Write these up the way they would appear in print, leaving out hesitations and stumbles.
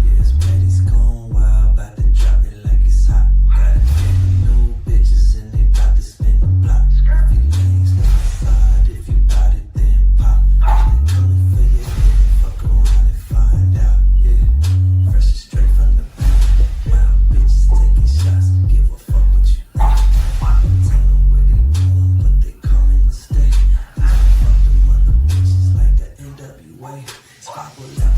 Yes, Baddies gone wild, about to drop it like it's hot. Got new bitches and they about to spin the block. If you lanes, step aside. If you bout it, then pop. They coming for your head, fuck around and find out. Yeah, fresh and straight from the bank. Wild bitches taking shots, give a fuck what you think. Tell them where they going, but they coming to stay. Fuck them other bitches like the NWA. Squabble out.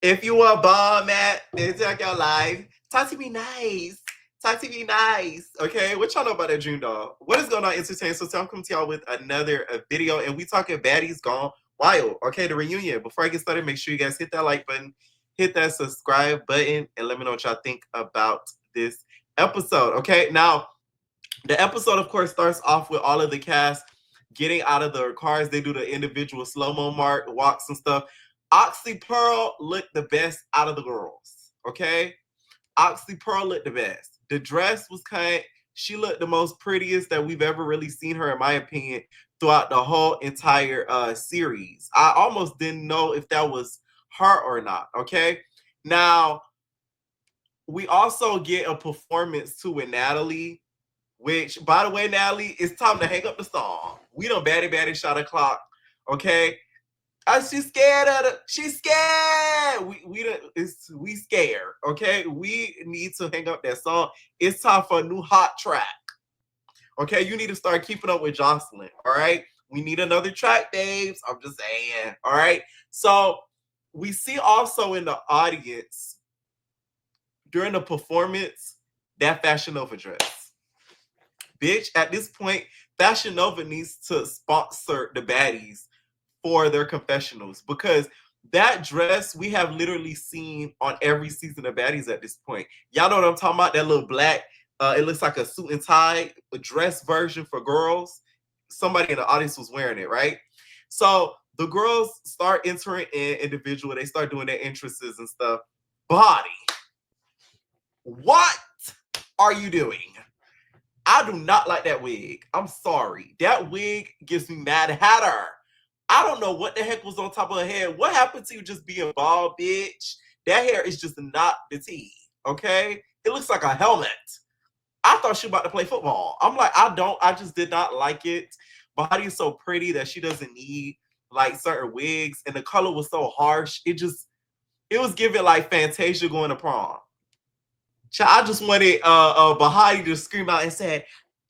If you want bomb at check your life, talk to me nice. Talk to me nice. Okay, what y'all know about that dream doll? What is going on, entertainment? So I'm coming to y'all with another video, and we talking Baddies Gone Wild. Okay, the reunion. Before I get started, make sure you guys hit that like button, hit that subscribe button, and let me know what y'all think about this episode. Okay, now the episode, of course, starts off with all of the cast getting out of their cars. They do the individual slow-mo walks and stuff. Oxy Pearl looked the best out of the girls. Okay? Oxy Pearl looked the best. The dress was she looked the most prettiest that we've ever really seen her, in my opinion, throughout the whole entire series. I almost didn't know if that was her or not. Okay? Now, we also get a performance too with Natalie, which, by the way, Natalie, it's time to hang up the song. We done baddie shot o'clock. Okay? She's scared of the. She's scared. We scared. Okay, we need to hang up that song. It's time for a new hot track. Okay, you need to start keeping up with Jocelyn. All right, we need another track, Dave. I'm just saying. All right. So we see also in the audience during the performance that Fashion Nova dress. Bitch, at this point, Fashion Nova needs to sponsor the Baddies for their confessionals, because that dress we have literally seen on every season of Baddies at this point. Y'all know what I'm talking about? That little black, it looks like a suit and tie, a dress version for girls. Somebody in the audience was wearing it, right? So the girls start entering in individual. They start doing their entrances and stuff. Bahati, what are you doing? I do not like that wig. I'm sorry. That wig gives me Mad Hatter. I don't know what the heck was on top of her head. What happened to you just being bald, bitch? That hair is just not the tea, okay? It looks like a helmet. I thought she was about to play football. I'm like, I just did not like it. Bahati is so pretty that she doesn't need like certain wigs, and the color was so harsh. It was giving like Fantasia going to prom. I just wanted Bahati to scream out and said,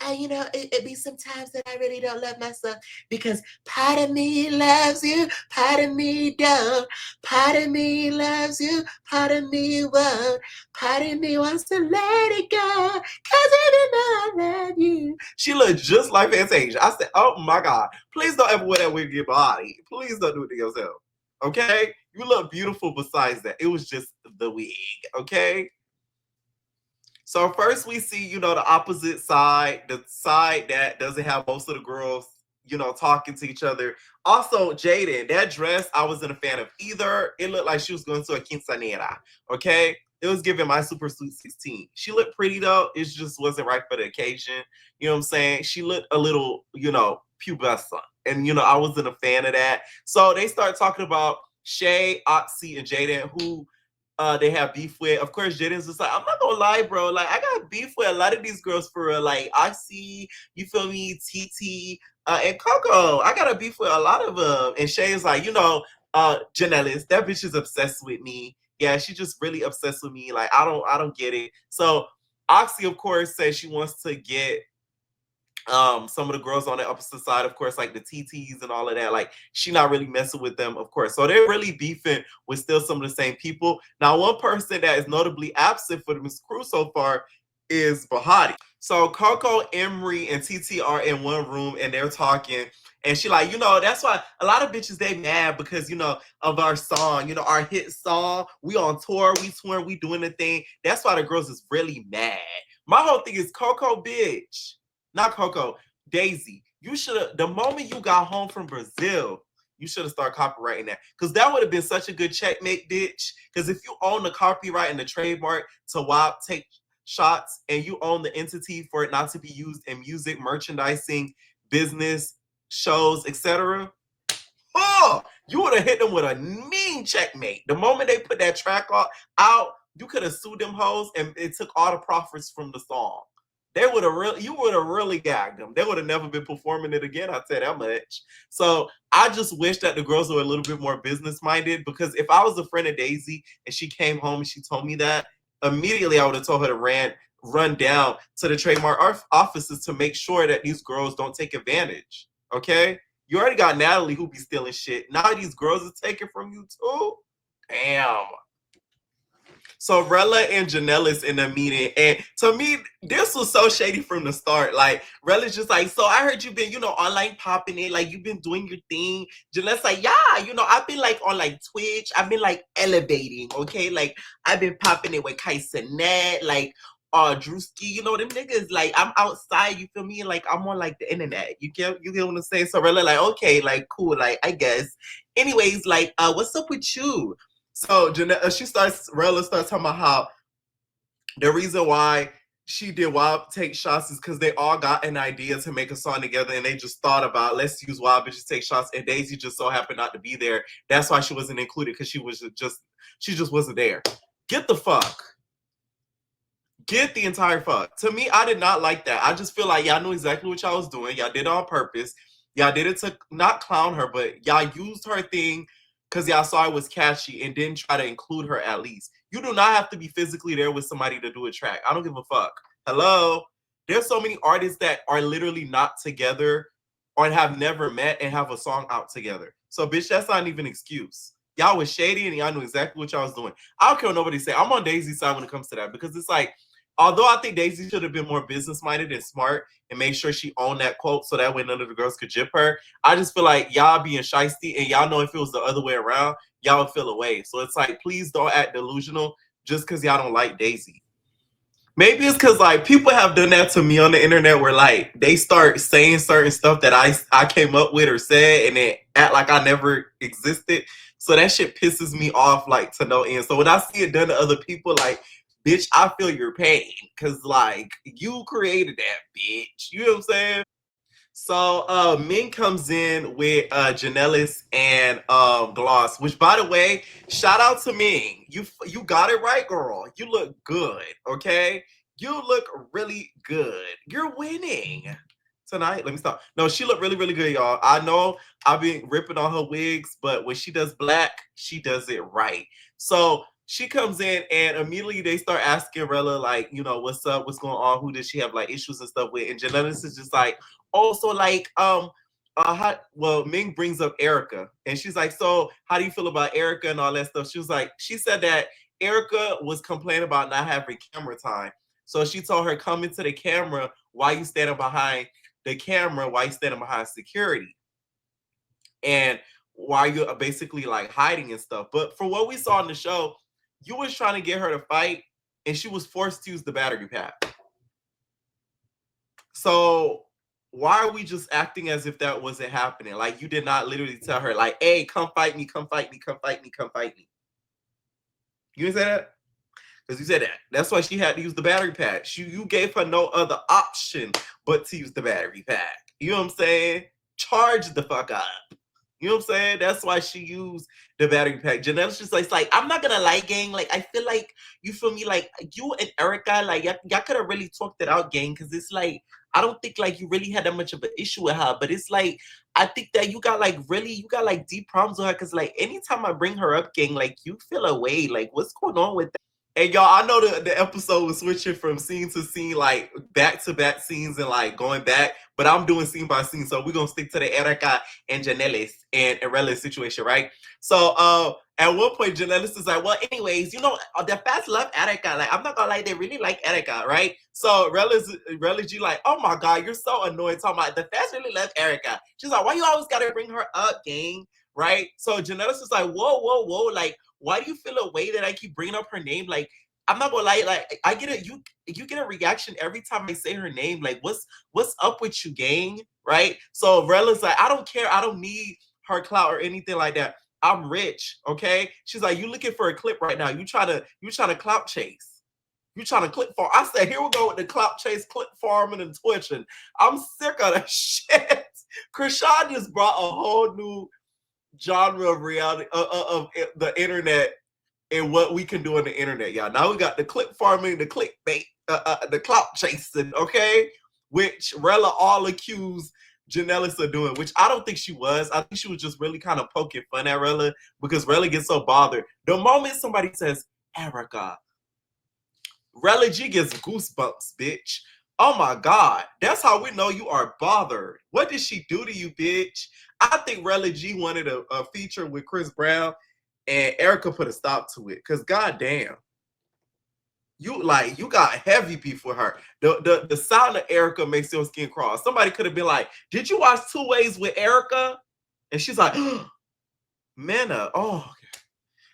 it be sometimes that I really don't love myself, because part of me loves you, part of me don't. Part of me loves you, part of me won't. Part of me wants to let it go, cause even though I love you. She looked just like Fantasia. I said, oh my God, please don't ever wear that wig to your body. Please don't do it to yourself. Okay? You look beautiful besides that. It was just the wig, okay? So first we see, the opposite side, the side that doesn't have most of the girls, talking to each other. Also, Jaden, that dress, I wasn't a fan of either. It looked like she was going to a quinceañera, okay? It was giving My Super Sweet 16. She looked pretty, though. It just wasn't right for the occasion. You know what I'm saying? She looked a little, pubescent. And, I wasn't a fan of that. So they start talking about Shay, Oxy, and Jaden, who they have beef with. Of course, Jaden's just like, I'm not gonna lie, bro. Like, I got beef with a lot of these girls for real. Like, Oxy, you feel me, TT, and Coco. I got a beef with a lot of them. And Shay's like, Janellis, that bitch is obsessed with me. Yeah, she's just really obsessed with me. Like, I don't get it. So Oxy, of course, says she wants to get some of the girls on the opposite side, of course, like the TTs and all of that. Like, she not really messing with them, of course. So they're really beefing with still some of the same people. Now, one person that is notably absent for this crew so far is Bahati. So Coco, Emery, and TT are in one room and they're talking. And she like, that's why a lot of bitches, they mad because, of our song, our hit song. We on tour, we touring, we doing the thing. That's why the girls is really mad. My whole thing is, Coco, bitch. Not Coco, Daisy. You should have, the moment you got home from Brazil, you should have started copywriting that. Because that would have been such a good checkmate, bitch. Because if you own the copyright and the trademark to WAP, take shots and you own the entity for it not to be used in music, merchandising, business, shows, etc., oh, you would have hit them with a mean checkmate. The moment they put that track out, you could have sued them hoes and it took all the profits from the song. They would have you would have really gagged them. They would have never been performing it again. I'll tell you that much. So I just wish that the girls were a little bit more business minded, because if I was a friend of Daisy and she came home and she told me that, immediately I would have told her to run down to the trademark offices to make sure that these girls don't take advantage. Okay? You already got Natalie who be stealing shit. Now these girls are taking from you too? Damn. So Rella and Janellis in a meeting, and to me, this was so shady from the start. Like Rella's just like, so I heard you've been, online popping it, like you've been doing your thing. Janellis like, yeah, I've been like on like Twitch, I've been like elevating, okay, like I've been popping it with Kaisenet, like Drewski, them niggas, like I'm outside, you feel me? Like I'm on like the internet. You get what I'm saying? So Rella like, okay, like cool, like I guess. Anyways, like what's up with you? So Rella starts talking about how the reason why she did Wild Take Shots is because they all got an idea to make a song together and they just thought about, let's use Wild Bitches Take Shots, and Daisy just so happened not to be there. That's why she wasn't included, because she just wasn't there. Get the fuck. Get the entire fuck. To me, I did not like that. I just feel like y'all knew exactly what y'all was doing. Y'all did it on purpose. Y'all did it to not clown her, but y'all used her thing because y'all saw it was catchy and didn't try to include her at least. You do not have to be physically there with somebody to do a track. I don't give a fuck. Hello? There's so many artists that are literally not together or have never met and have a song out together. So, bitch, that's not even an excuse. Y'all was shady and y'all knew exactly what y'all was doing. I don't care what nobody say. I'm on Daisy's side when it comes to that, because it's like, although I think Daisy should have been more business-minded and smart and made sure she owned that quote so that way none of the girls could jip her, I just feel like y'all being shiesty, and y'all know if it was the other way around, y'all would feel away. So it's like, please don't act delusional just because y'all don't like Daisy. Maybe it's because like people have done that to me on the internet, where like they start saying certain stuff that I came up with or said and then act like I never existed. So that shit pisses me off like to no end. So when I see it done to other people, like, bitch, I feel your pain, because like you created that, bitch. You know what I'm saying? So Ming comes in with Janellis and Gloss, which, by the way, shout out to Ming. You got it right, girl. You look good, okay? You look really good. You're winning tonight. Let me stop. No, she looked really, really good, y'all. I know I've been ripping on her wigs, but when she does black, she does it right. So she comes in and immediately they start asking Rella, like, what's up, what's going on, who does she have like issues and stuff with? And Janellis is just like, also like Ming brings up Erica, and she's like, so how do you feel about Erica and all that stuff? She said that Erica was complaining about not having camera time, so she told her, come into the camera. Why you standing behind the camera? Why you standing behind security? And why you basically like hiding and stuff? But for what we saw in the show, you was trying to get her to fight, and she was forced to use the battery pack. So why are we just acting as if that wasn't happening? Like, you did not literally tell her, like, hey, come fight me, come fight me, come fight me, come fight me. You didn't say that? Because you said that. That's why she had to use the battery pack. You gave her no other option but to use the battery pack. You know what I'm saying? Charge the fuck up. You know what I'm saying? That's why she used the battery pack. Janelle's just like, I'm not gonna lie, gang. Like, I feel like, you feel me? Like, you and Erica, like, y'all could have really talked it out, gang. Because it's like, I don't think, like, you really had that much of an issue with her. But it's like, I think that you got, like, deep problems with her. Because, like, anytime I bring her up, gang, like, you feel away. Like, what's going on with that? And y'all, I know the episode was switching from scene to scene, like back-to-back scenes and like going back, but I'm doing scene by scene, so we're gonna stick to the Erica and Janellis and Rella's situation, right? So at one point, Janellis is like, well, anyways, the fans love Erica. Like, I'm not gonna lie, they really like Erica, right? So Rella's G like, oh my God, you're so annoying, talking about the fans really love Erica. She's like, why you always gotta bring her up, gang? Right? So Janellis is like, whoa, like, why do you feel a way that I keep bringing up her name? Like, I'm not gonna lie, like, I get it. You get a reaction every time I say her name. Like, what's up with you, gang? Right? So Rella's like, I don't care. I don't need her clout or anything like that. I'm rich, okay? She's like, you looking for a clip right now. You try to clout chase. You trying to click farm. I said, here we go with the clout chase, click farming and twitching. I'm sick of that shit. Krishan just brought a whole new genre of reality of the internet and what we can do on the internet, y'all. Now we got the click farming, the clickbait, the clout chasing, okay? Which Rella all accused Janellis of doing, which I don't think she was. I think she was just really kind of poking fun at Rella because Rella gets so bothered. The moment somebody says, Erica, Rella G gets goosebumps, bitch. Oh my God. That's how we know you are bothered. What did she do to you, bitch? I think Rella G wanted a feature with Chris Brown and Erica put a stop to it. Cause goddamn. You got heavy beef with her. The sound of Erica makes your skin crawl. Somebody could have been like, did you watch Two Ways with Erica? And she's like, Mena. Oh,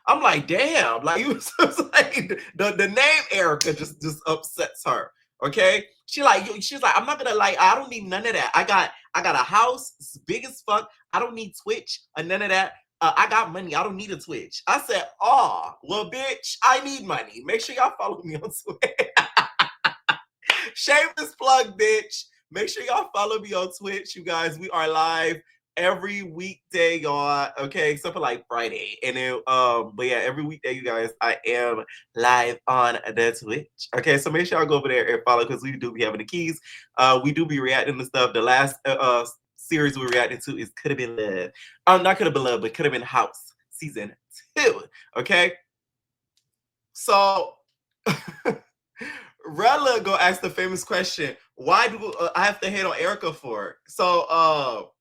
I'm like, damn, like you was like the name Erica just upsets her. Okay. She's like, I'm not gonna like, I don't need none of that. I got a house, it's big as fuck. I don't need Twitch or none of that. I got money. I don't need a Twitch. I said, oh, well, bitch, I need money. Make sure y'all follow me on Twitch. Shameless plug, bitch. Make sure y'all follow me on Twitch, you guys. We are live every weekday, y'all. Okay, except for like Friday. And then, but yeah, every weekday, you guys, I am live on the Twitch. Okay, so make sure y'all go over there and follow because we do be having the keys. We do be reacting to stuff. The last series we reacted to is Could Have Been Love. Not Could Have Been Love, but Could Have Been House season 2. Okay, so Rella go ask the famous question: why do I have to hate on Erica for? So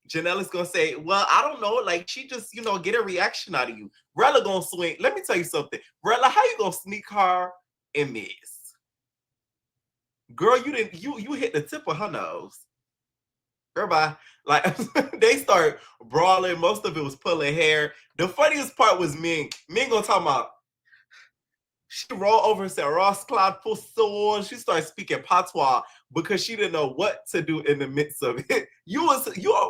Janellis gonna say, well, I don't know, like she just get a reaction out of you. Rella gonna swing. Let me tell you something, Rella, how you gonna sneak her and miss? Girl, you hit the tip of her nose. Girl, bye. Like they start brawling. Most of it was pulling hair. The funniest part was Ming. Ming gonna talk about. She rolled over and said, Ross Cloud Pussor. She started speaking patois because she didn't know what to do in the midst of it. You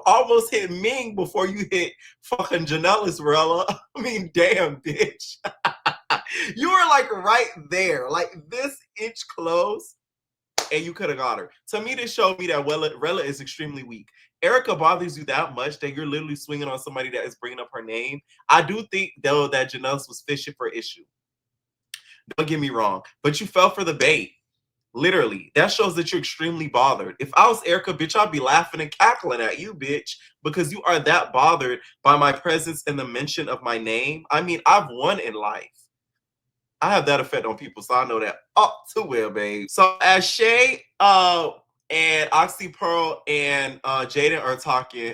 almost hit Ming before you hit fucking Janellis, Rella. I mean, damn, bitch. You were like right there, like this inch close, and you could have got her. To me, this showed me that Rella is extremely weak. Erica bothers you that much that you're literally swinging on somebody that is bringing up her name. I do think, though, that Janellis was fishing for issue. Don't get me wrong, but you fell for the bait. Literally, that shows that you're extremely bothered. If I was Erica, bitch, I'd be laughing and cackling at you, bitch, because you are that bothered by my presence and the mention of my name. I mean, I've won in life. I have that effect on people, so I know that too well, babe. So as Shay and Oxy Pearl and Jaden are talking,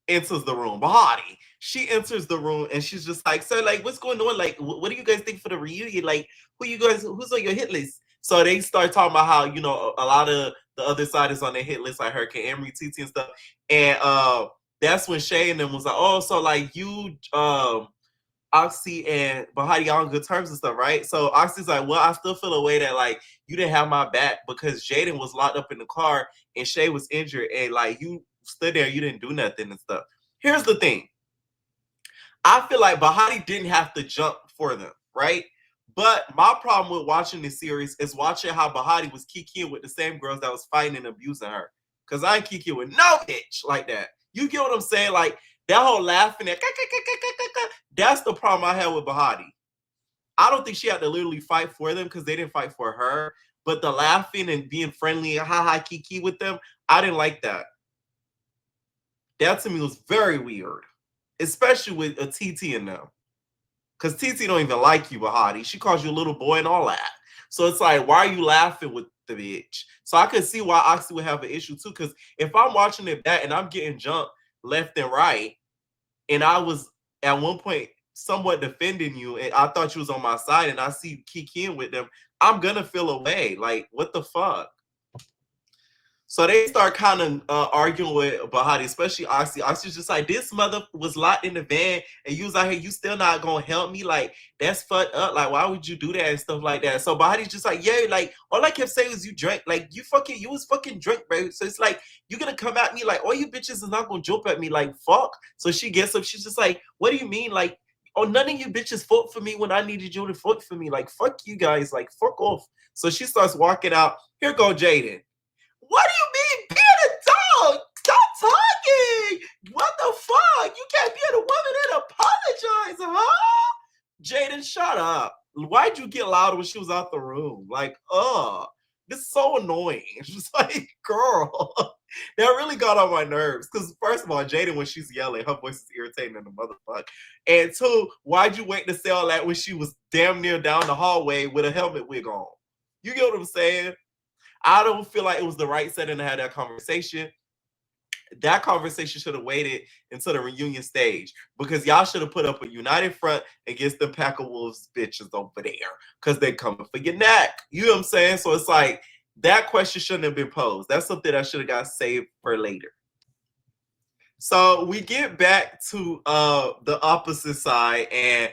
enters the room. Bahati. She enters the room and she's just like, so like, what's going on? Like, what do you guys think for the reunion? Like, who's on your hit list? So they start talking about how, a lot of the other side is on their hit list, like Hurricane Emery, TT and stuff. And that's when Shay and them was like, oh, so like you, Oxy and Bahati are on good terms and stuff, right? So Oxy's like, well, I still feel a way that like you didn't have my back because Jaden was locked up in the car and Shay was injured and like you stood there, you didn't do nothing and stuff. Here's the thing. I feel like Bahati didn't have to jump for them, right? But my problem with watching this series is watching how Bahati was kikiing with the same girls that was fighting and abusing her. Because I ain't kikiing with no bitch like that. You get what I'm saying? Like, that whole laughing, that's the problem I had with Bahati. I don't think she had to literally fight for them because they didn't fight for her. But the laughing and being friendly, ha kiki with them, I didn't like that. That to me was very weird. Especially with a TT in them. Because TT don't even like you, Bahati. She calls you a little boy and all that. So it's like, why are you laughing with the bitch? So I could see why Oxy would have an issue too. Because if I'm watching it back and I'm getting jumped left and right, and I was at one point somewhat defending you, and I thought you was on my side, and I see kikiing with them, I'm gonna feel away. Like, what the fuck? So they start kind of arguing with Bahati, especially Oxy. Oxy's just like, this mother was locked in the van and you was out here, you still not gonna help me? Like, that's fucked up. Like, why would you do that and stuff like that? So Bahati's just like, yeah, like, all I kept saying was you drank. Like, you was fucking drunk, bro. So it's like, you're gonna come at me like, all you bitches is not gonna jump at me like, fuck. So she gets up, she's just like, what do you mean? Like, Oh, none of you bitches fought for me when I needed you to fight for me. Like, fuck you guys. Like, fuck off. So she starts walking out. Here go Jaden. What do you mean being a dog? Stop talking. What the fuck? You can't be a woman and apologize, huh? Jaden, shut up. Why'd you get loud when she was out the room? Like, this is so annoying. It's just like, girl, that really got on my nerves. Because first of all, Jaden, when she's yelling, her voice is irritating in the motherfucker. And two, why'd you wait to say all that when she was damn near down the hallway with a helmet wig on? You get what I'm saying? I don't feel like it was the right setting to have that conversation. That conversation should have waited until the reunion stage because y'all should have put up a united front against the pack of wolves bitches over there because they coming for your neck. You know what I'm saying? So it's like that question shouldn't have been posed. That's something that should have got saved for later. So we get back to the opposite side, and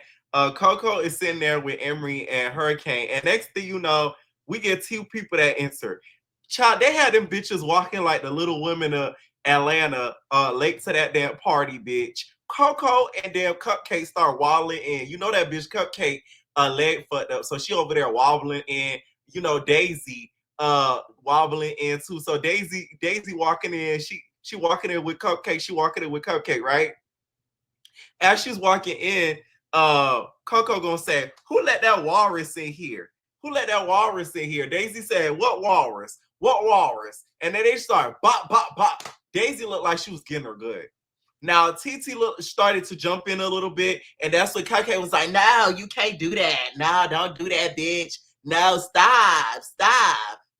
Coco is sitting there with Emery and Hurricane, and next thing you know, we get two people that enter. Child, they had them bitches walking like the Little Women of Atlanta, late to that damn party, bitch. Coco and damn Cupcake start wobbling in. You know that bitch Cupcake leg fucked up, so she over there wobbling in. You know Daisy wobbling in too. So Daisy walking in. She walking in with Cupcake. She walking in with Cupcake, right? As she's walking in, Coco gonna say, "Who let that walrus in here? Who let that walrus in here?" Daisy said, "What walrus? What walrus?" And then they start bop, bop, bop. Daisy looked like she was getting her good. Now, TT started to jump in a little bit, and that's when Cupcake was like, "No, you can't do that. No, don't do that, bitch. No, stop,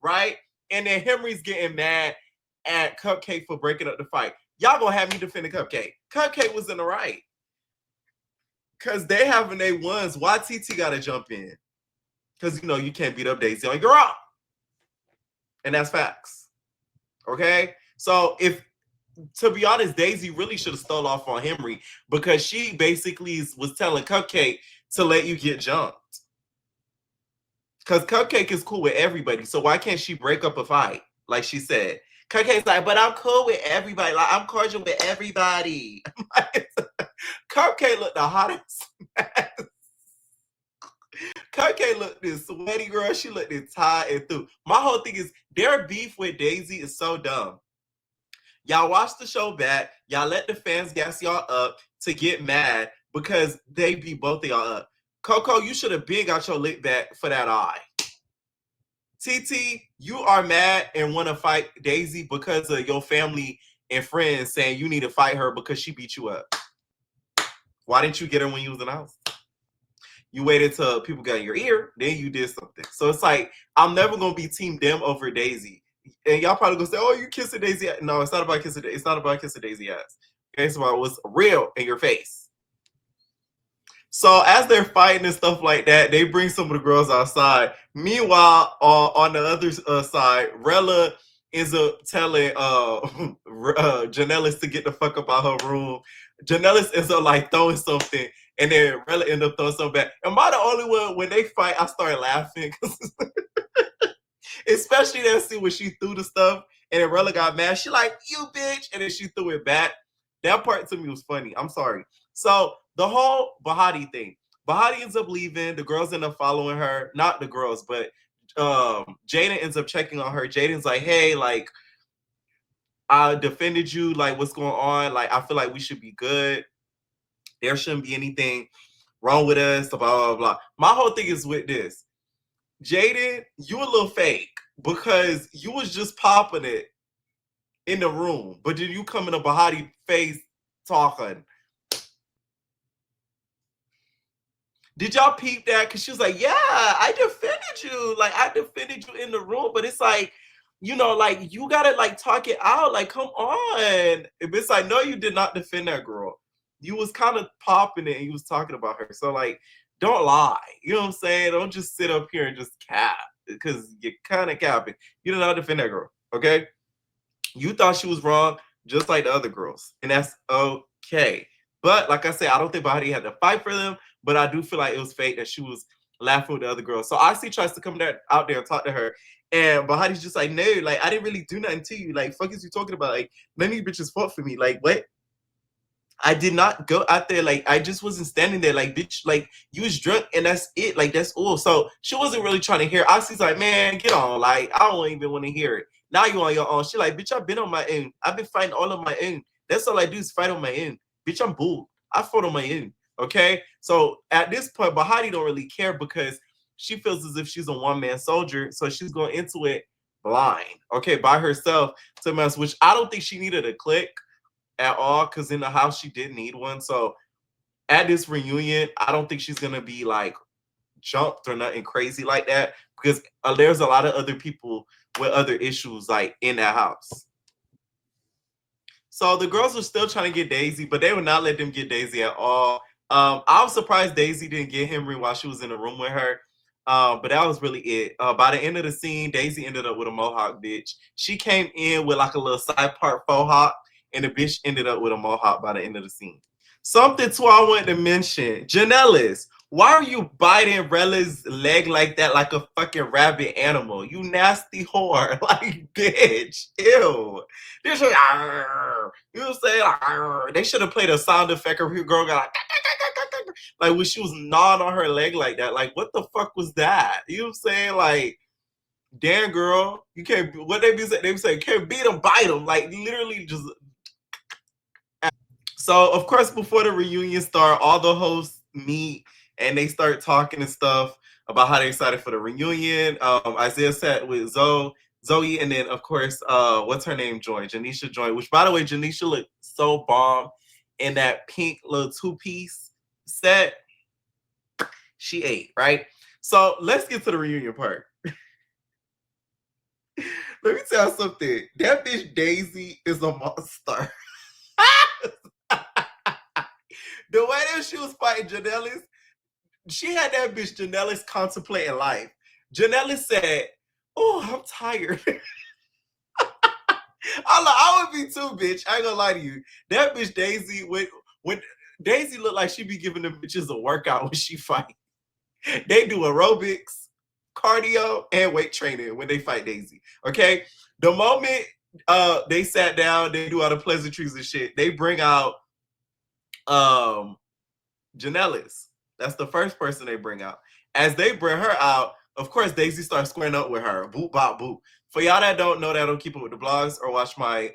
right?" And then Henry's getting mad at Cupcake for breaking up the fight. Y'all gonna have me defend the Cupcake. Cupcake was in the right. Because they having their ones. Why TT gotta jump in? Because, you know, you can't beat up Daisy on your own. And that's facts. Okay? So to be honest, Daisy really should have stole off on Henry because she basically was telling Cupcake to let you get jumped. Because Cupcake is cool with everybody. So why can't she break up a fight? Like she said. Cupcake's like, but I'm cool with everybody. Like, I'm cordial with everybody. Cupcake looked the hottest. Cupcake looked this sweaty girl. She looked this tired and through. My whole thing is their beef with Daisy is so dumb. Y'all watch the show back. Y'all let the fans gas y'all up to get mad because they beat both of y'all up. Coco, you should have been got your lick back for that eye. TT, you are mad and want to fight Daisy because of your family and friends saying you need to fight her because she beat you up. Why didn't you get her when you was in the house? You waited till people got in your ear, then you did something. So it's like, I'm never going to be team them over Daisy. And y'all probably going to say, oh, you kissing Daisy ass. No, it's not about kissing Daisy. It's not about kissing Daisy ass. Okay, it's about what's real in your face. So as they're fighting and stuff like that, they bring some of the girls outside. Meanwhile, on the other side, Rella ends up telling Janellis to get the fuck up out her room. Janellis ends up like throwing something, and then Rella ends up throwing something back. Am I the only one when they fight? I started laughing, especially that scene when she threw the stuff, and then Rella got mad. She like, you bitch, and then she threw it back. That part to me was funny. I'm sorry. So the whole Bahati thing. Bahati ends up leaving. The girls end up following her. Not the girls, but Jaden ends up checking on her. Jaden's like, hey, like, I defended you. Like, what's going on? Like, I feel like we should be good. There shouldn't be anything wrong with us. Blah, blah, blah. My whole thing is with this. Jaden, you a little fake because you was just popping it in the room. But did you come in a Bahati face talking? Did y'all peep that? Because she was like, yeah, I defended you. Like, I defended you in the room. But it's like, you know, like, you got to, like, talk it out. Like, come on. It's like, no, you did not defend that girl. You was kind of popping it and you was talking about her. So, like, don't lie. You know what I'm saying? Don't just sit up here and just cap. Because you're kind of capping. You did not defend that girl. Okay? You thought she was wrong, just like the other girls. And that's okay. But, like I said, I don't think Bahati had to fight for them. But I do feel like it was fake that she was laughing with the other girl. So Icy tries to come out there and talk to her. And Bahati's just like, no, like, I didn't really do nothing to you. Like, fuck is you talking about? Like, none of you bitches fought for me. Like, what? I did not go out there. Like, I just wasn't standing there. Like, bitch, like, you was drunk and that's it. Like, that's all. So she wasn't really trying to hear. I was like, man, get on. Like, I don't even want to hear it. Now you on your own. She like, bitch, I've been on my own. I've been fighting all of my own. That's all I do is fight on my own. Bitch, I'm bull. I fought on my own. Okay? So at this point, Bahati don't really care because she feels as if she's a one-man soldier. So she's going into it blind. Okay, by herself to mess, which I don't think she needed a click at all, because in the house she did need one. So at this reunion, I don't think she's gonna be like jumped or nothing crazy like that, because there's a lot of other people with other issues like in that house. So the girls were still trying to get Daisy, but they would not let them get Daisy at all. I was surprised Daisy didn't get Henry while she was in the room with her. But that was really it. By the end of the scene, Daisy ended up with a mohawk bitch. She came in with like a little side part faux hawk, and the bitch ended up with a mohawk by the end of the scene. Something too I wanted to mention. Janellis, why are you biting Rella's leg like that, like a fucking rabid animal? You nasty whore. Like, bitch. Ew. This shit, you know what I'm saying? Like, they should have played a sound effect of her girl got like when she was gnawing on her leg like that. Like, what the fuck was that? You know what I'm saying? Like, damn, girl, you can't. What they be saying? They be saying, can't beat them, bite them. Like, literally just. So, of course, before the reunion start, all the hosts meet and they start talking and stuff about how they're excited for the reunion. Isaiah sat with Zoe, and then, of course, what's her name joined? Janisha joined, which, by the way, Janisha looked so bomb in that pink little two-piece set. She ate, right? So, let's get to the reunion part. Let me tell you something. That bitch Daisy is a monster. The way that she was fighting Janellis, she had that bitch Janellis contemplating life. Janellis said, "Oh, I'm tired." I would be too, bitch. I ain't gonna lie to you. That bitch Daisy, when Daisy looked like she be giving them bitches a workout when she fight. They do aerobics, cardio, and weight training when they fight Daisy. Okay, the moment they sat down, they do all the pleasantries and shit. They bring out Janellis. That's the first person they bring out. As they bring her out, of course, Daisy starts squaring up with her. Boop, bop, boop. For y'all that don't know, that don't keep up with the blogs or watch my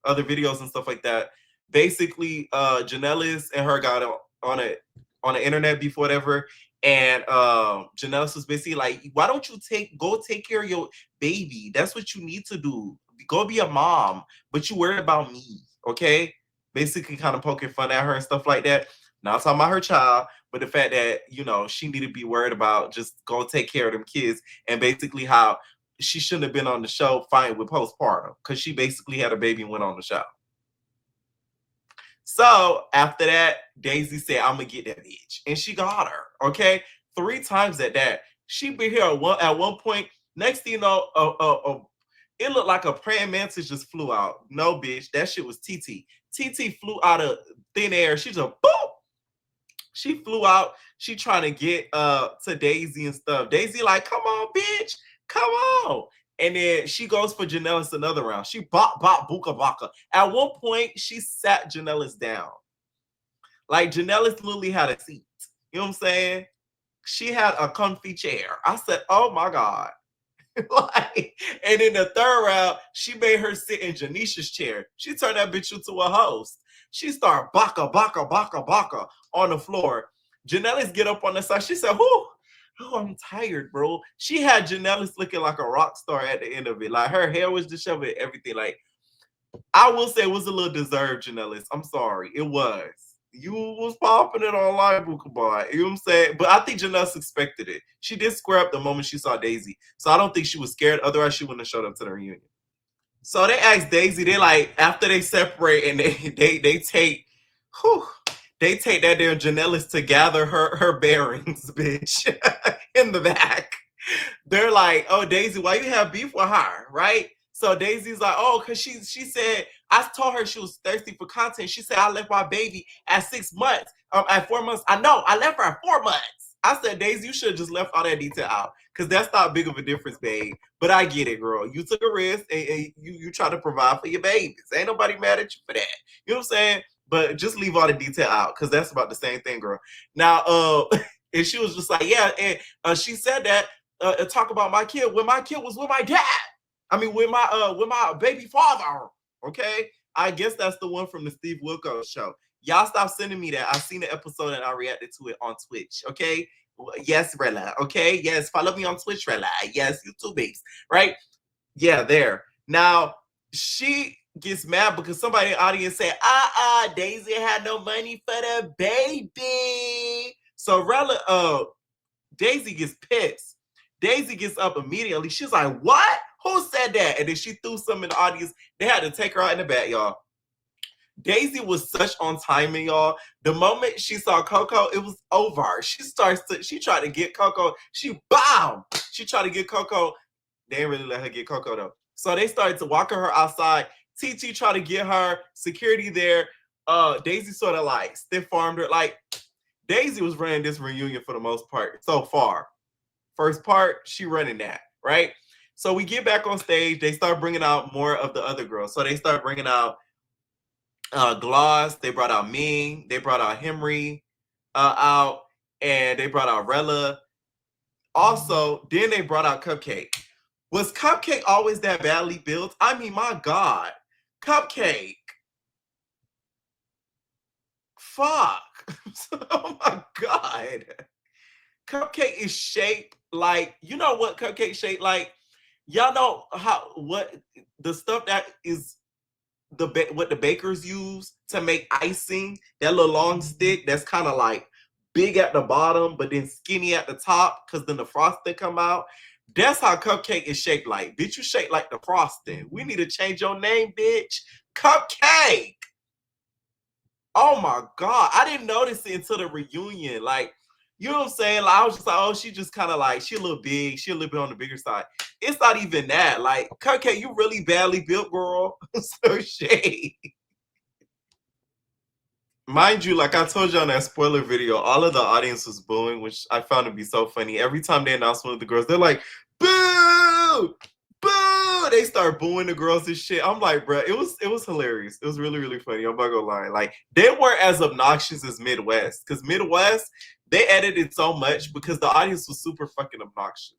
other videos and stuff like that, basically, Janellis and her got on the internet before whatever, and Janellis was basically like, "Why don't you go take care of your baby? That's what you need to do. Go be a mom, but you worry about me, okay?" Basically, kind of poking fun at her and stuff like that. Not talking about her child, but the fact that, you know, she needed to be worried about just go take care of them kids, and basically how she shouldn't have been on the show fighting with postpartum because she basically had a baby and went on the show. So after that, Daisy said, "I'm gonna get that bitch," and she got her. Okay, 3 times at that. She be here at one point. Next thing you know, it looked like a praying mantis just flew out. No, bitch, that shit was TT. TT flew out of thin air. She just boop. She flew out. She trying to get to Daisy and stuff. Daisy like, "Come on, bitch, come on." And then she goes for Janellis another round. She bop, bop, buka, baka. At one point, she sat Janellis down. Like, Janellis literally had a seat. You know what I'm saying? She had a comfy chair. I said, "Oh my God." Like, and in the third round, she made her sit in Janisha's chair. She turned that bitch into a host. She started baka, baka, baka, baka on the floor. Janellis get up on the side. She said, "Whoo, oh, I'm tired, bro." She had Janellis looking like a rock star at the end of it. Like, her hair was disheveled, everything. Like, I will say it was a little deserved, Janellis. I'm sorry. It was. You was popping it online, Bukabai. You know what I'm saying? But I think Janellis expected it. She did square up the moment she saw Daisy. So I don't think she was scared. Otherwise, she wouldn't have showed up to the reunion. So they asked Daisy, they like, after they separate and they take, whew, they take that there Janellis to gather her bearings, bitch, in the back. They're like, "Oh, Daisy, why you have beef with her?" Right? So Daisy's like, "Oh, because she said, I told her she was thirsty for content. She said I left my baby at 6 months. At 4 months. I know, I left her at 4 months." I said, "Daisy, you should have just left all that detail out. Because that's not big of a difference, babe. But I get it, girl. You took a risk and you try to provide for your babies. Ain't nobody mad at you for that." You know what I'm saying? but just leave all the detail out because that's about the same thing, girl. Now, and she was just like, yeah, and she said that talk about my kid when my kid was with my dad. I mean, with my baby father. Okay, I guess that's the one from the Steve Wilkos show. Y'all stop sending me that. I seen the episode and I reacted to it on Twitch. Okay, yes, Rella. Okay, yes, follow me on Twitch, Rella. Yes, YouTube babes. Right? Yeah, there. Now she gets mad because somebody in the audience said, Daisy had no money for the baby. So Rella, Daisy gets pissed. Daisy gets up immediately. She's like, what? Who said that? And then she threw some in the audience. They had to take her out in the back, y'all. Daisy was such on timing, y'all. The moment she saw Coco, it was over. She tried to get Coco. She tried to get Coco. They didn't really let her get Coco though. So they started to walk her outside. TT tried to get her, security there. Daisy sort of like stiff-armed her. Like, Daisy was running this reunion for the most part so far. First part, she running that, right? So we get back on stage. They start bringing out more of the other girls. So they start bringing out Gloss. They brought out Ming. They brought out Henry out. And they brought out Rella. Also, then they brought out Cupcake. Was Cupcake always that badly built? I mean, my God. Cupcake. Fuck. Oh my God. Cupcake is shaped like, you know what Cupcake shaped like? Y'all know what the stuff that is what the bakers use to make icing, that little long stick that's kind of like big at the bottom but then skinny at the top because then the frosting come out. That's how Cupcake is shaped like. Bitch, you shaped like the frosting. We need to change your name, bitch. Cupcake. Oh my God. I didn't notice it until the reunion. Like, you know what I'm saying? Like, I was just like, oh, she just kind of like, she a little big. She a little bit on the bigger side. It's not even that. Like, Cupcake, you really badly built, girl. So shade. Mind you, like I told you on that spoiler video, all of the audience was booing, which I found to be so funny. Every time they announced one of the girls, they're like, boo! Boo! They start booing the girls and shit. I'm like, bro, it was hilarious. It was really, really funny. I'm not gonna lie. Like, they weren't as obnoxious as Midwest. Because Midwest, they edited so much because the audience was super fucking obnoxious.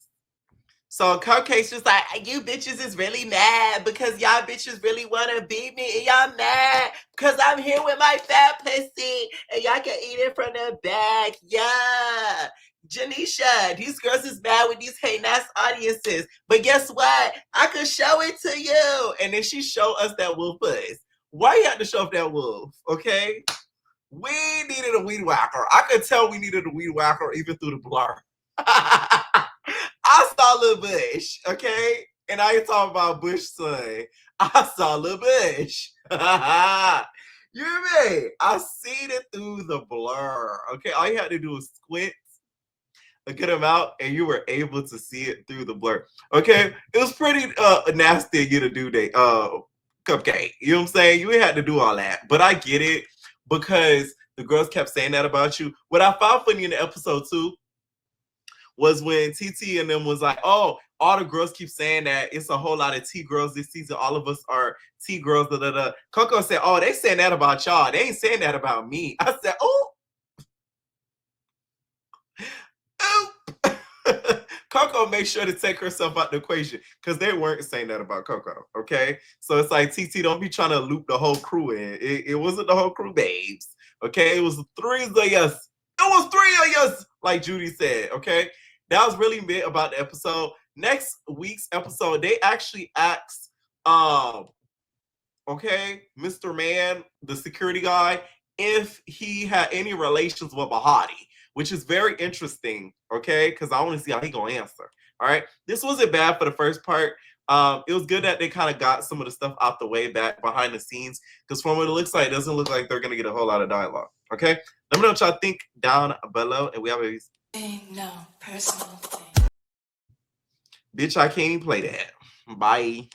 So Cupcake's just like, you bitches is really mad because y'all bitches really want to beat me and y'all mad because I'm here with my fat pussy and y'all can eat it from the back. Yeah. Janisha, these girls is mad with these hating-ass audiences. But guess what? I could show it to you. And then she showed us that wolf puss. Why you have to show up that wolf? Okay? We needed a weed whacker. I could tell we needed a weed whacker even through the blur. I saw Lil Bush, okay? And I ain't talking about Bush son. I saw Lil Bush. You hear me? I seen it through the blur, okay? All you had to do was squint a good amount and you were able to see it through the blur, okay? It was pretty nasty of you to do that, Cupcake. You know what I'm saying? You ain't had to do all that, but I get it because the girls kept saying that about you. What I found funny in the episode too was when TT and them was like, oh, all the girls keep saying that it's a whole lot of T girls this season. All of us are T girls. Da, da, da. Coco said, oh, they saying that about y'all. They ain't saying that about me. I said, oh. Coco made sure to take herself out the equation because they weren't saying that about Coco, okay? So it's like, TT, don't be trying to loop the whole crew in. It wasn't the whole crew, babes, okay? It was three of us. It was three of us, like Judy said, okay? That was really big about the episode. Next week's episode, they actually asked, okay, Mr. Man, the security guy, if he had any relations with Bahati, which is very interesting, okay? Because I want to see how he gonna answer. All right, this wasn't bad for the first part. It was good that they kind of got some of the stuff out the way back behind the scenes. Because from what it looks like, it doesn't look like they're gonna get a whole lot of dialogue. Okay, let me know what y'all think down below, and we have a no personal thing. Bitch, I can't even play that. Bye.